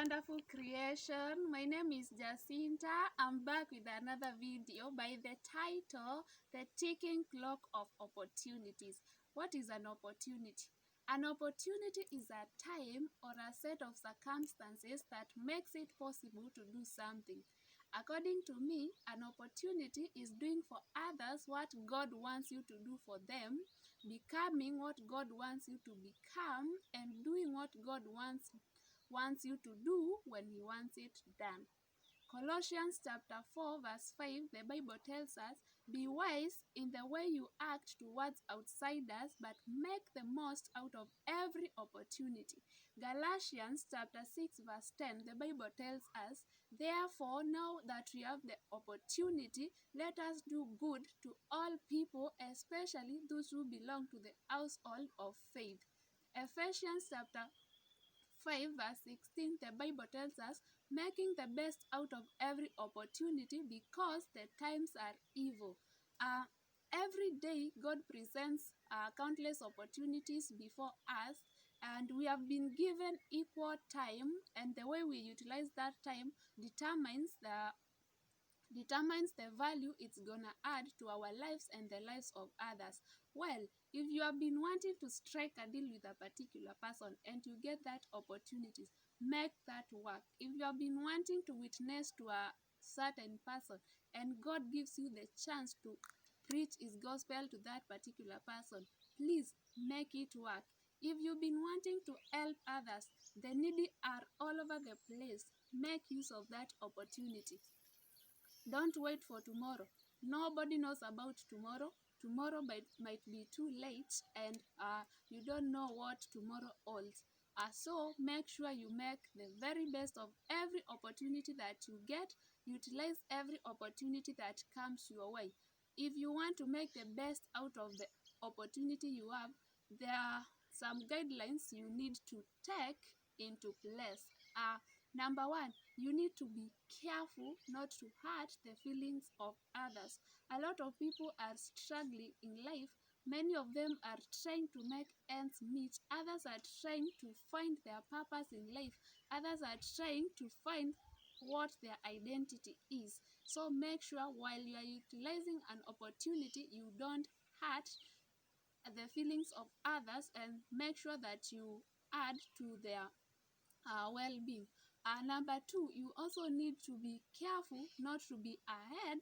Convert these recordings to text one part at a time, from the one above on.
wonderful creation. My name is Jacinta. I'm back with another video by the title, The Ticking Clock of Opportunities. What is an opportunity? An opportunity is a time or a set of circumstances that makes it possible to do something. According to me, an opportunity is doing for others what God wants you to do for them, becoming what God wants you to become, and doing what God wants you to do when he wants it done. Colossians chapter 4 verse 5, the Bible tells us, be wise in the way you act towards outsiders, but make the most out of every opportunity. Galatians chapter 6 verse 10, the Bible tells us, therefore, now that we have the opportunity, let us do good to all people, especially those who belong to the household of faith. Ephesians chapter 5 verse 16, the Bible tells us, making the best out of every opportunity because the times are evil. Every day God presents countless opportunities before us, and we have been given equal time, and the way we utilize that time determines the value it's gonna add to our lives and the lives of others. Well, if you have been wanting to strike a deal with a particular person and you get that opportunity, make that work. If you have been wanting to witness to a certain person and God gives you the chance to preach his gospel to that particular person, please make it work. If you've been wanting to help others, the needy are all over the place. Make use of that opportunity. Don't wait for tomorrow. Nobody knows about tomorrow. Tomorrow might be too late, and you don't know what tomorrow holds. So make sure you make the very best of every opportunity that you get. Utilize every opportunity that comes your way. If you want to make the best out of the opportunity you have, there are some guidelines you need to take into place. Number one, you need to be careful not to hurt the feelings of others. A lot of people are struggling in life. Many of them are trying to make ends meet. Others are trying to find their purpose in life. Others are trying to find what their identity is. So make sure while you are utilizing an opportunity, you don't hurt the feelings of others, and make sure that you add to their well-being. Number two, you also need to be careful not to be ahead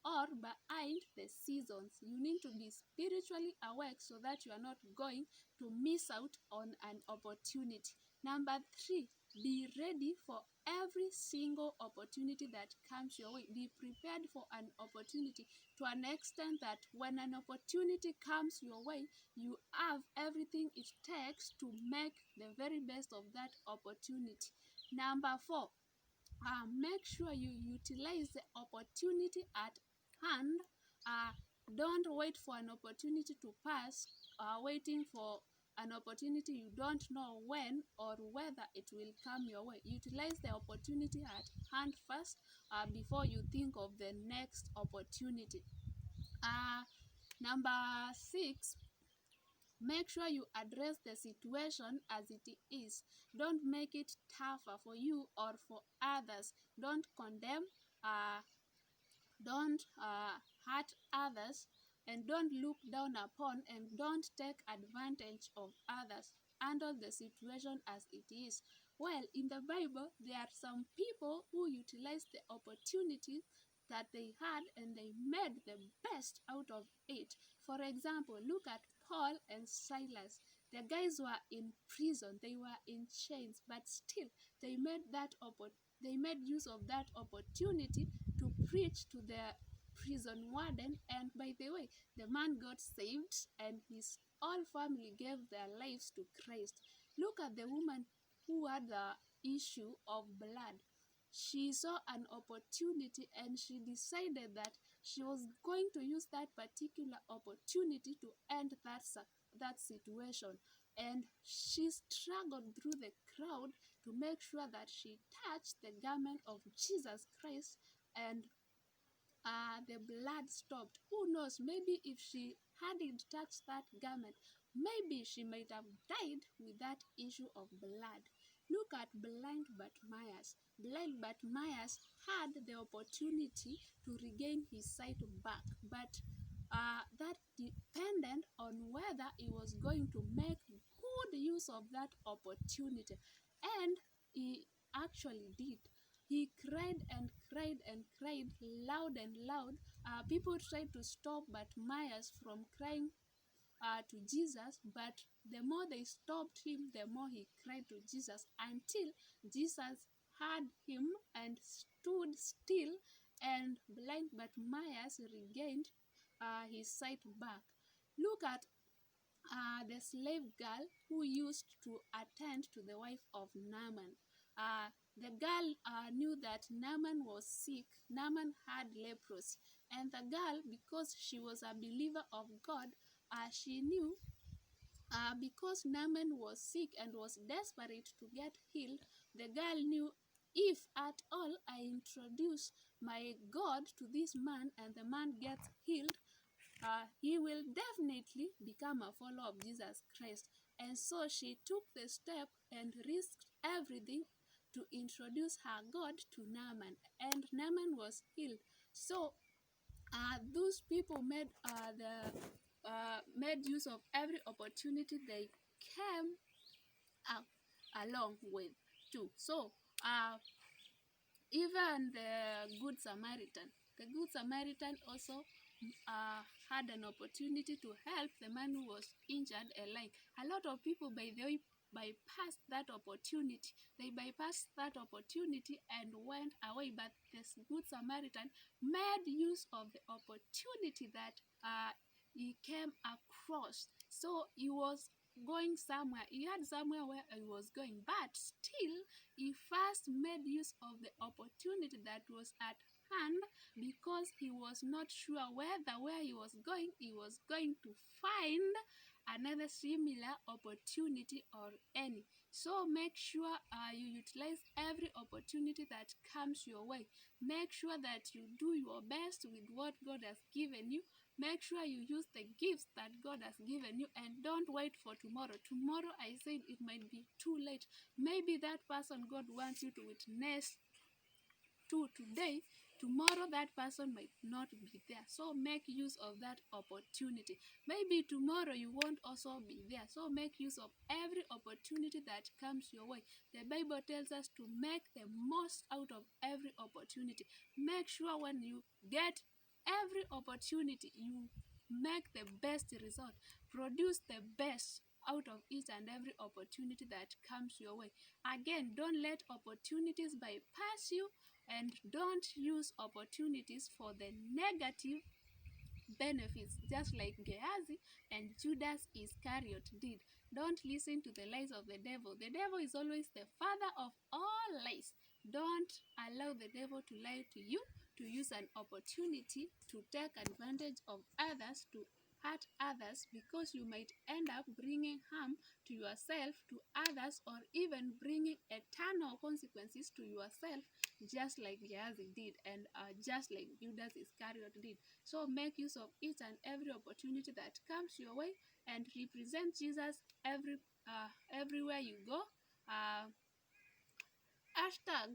or behind the seasons. You need to be spiritually awake so that you are not going to miss out on an opportunity. Number three, be ready for every single opportunity that comes your way. Be prepared for an opportunity to an extent that when an opportunity comes your way, you have everything it takes to make the very best of that opportunity. Number four, make sure you utilize the opportunity at hand. Don't wait for an opportunity to pass, waiting for an opportunity you don't know when or whether it will come your way. Utilize the opportunity at hand first before you think of the next opportunity. Number six, make sure you address the situation as it is. Don't make it tougher for you or for others. Don't condemn, don't hurt others, and don't look down upon, and don't take advantage of others. Handle the situation as it is. Well, in the Bible, there are some people who utilized the opportunity that they had and they made the best out of it. For example, look at Paul and Silas. The guys were in prison, they were in chains, but still they made use of that opportunity to preach to the prison warden, and by the way, the man got saved and his whole family gave their lives to Christ. Look at the woman who had the issue of blood. She saw an opportunity and she decided that she was going to use that particular opportunity to end that situation, and she struggled through the crowd to make sure that she touched the garment of Jesus Christ, and the blood stopped. Who knows, maybe if she hadn't touched that garment, maybe she might have died with that issue of blood. Look at blind Bartimaeus. Blind Bartimaeus had the opportunity to regain his sight back, but that depended on whether he was going to make good use of that opportunity. And he actually did. He cried and cried and cried loud and loud. People tried to stop Bartimaeus from crying to Jesus, but the more they stopped him, the more he cried to Jesus until Jesus heard him and stood still, and blind Bartimaeus regained his sight back. Look at the slave girl who used to attend to the wife of Naaman. The girl knew that Naaman was sick. Naaman had leprosy. And the girl, because she was a believer of God, she knew because Naaman was sick and was desperate to get healed, the girl knew, if at all I introduce my God to this man and the man gets healed, he will definitely become a follower of Jesus Christ. And so she took the step and risked everything to introduce her God to Naaman, and Naaman was healed. So those people made use of every opportunity they came along with too. So even the Good Samaritan also had an opportunity to help the man who was injured alike. A lot of people, by the way, bypassed that opportunity. They bypassed that opportunity and went away. But this Good Samaritan made use of the opportunity that he came across. So he was going somewhere. He had somewhere where he was going, but still he first made use of the opportunity that was at hand, because he was not sure whether where he was going to find another similar opportunity or any. So make sure you utilize every opportunity that comes your way. Make sure that you do your best with what God has given you. Make sure you use the gifts that God has given you, and don't wait for tomorrow. Tomorrow, I said, it might be too late. Maybe that person God wants you to witness to today, tomorrow that person might not be there. So make use of that opportunity. Maybe tomorrow you won't also be there. So make use of every opportunity that comes your way. The Bible tells us to make the most out of every opportunity. Make sure when you get every opportunity, you make the best result. Produce the best out of each and every opportunity that comes your way. Again, don't let opportunities bypass you, and don't use opportunities for the negative benefits, just like Gehazi and Judas Iscariot did. Don't listen to the lies of the devil. The devil is always the father of all lies. Don't allow the devil to lie to you, to use an opportunity to take advantage of others, to hurt others, because you might end up bringing harm to yourself, to others, or even bringing eternal consequences to yourself, just like Gehazi did, and just like Judas Iscariot did. So make use of each and every opportunity that comes your way, and represent Jesus everywhere you go. Hashtag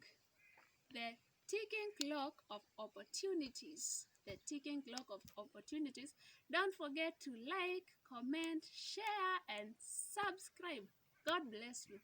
the ticking clock of opportunities. The ticking clock of opportunities. Don't forget to like, comment, share, and subscribe. God bless you.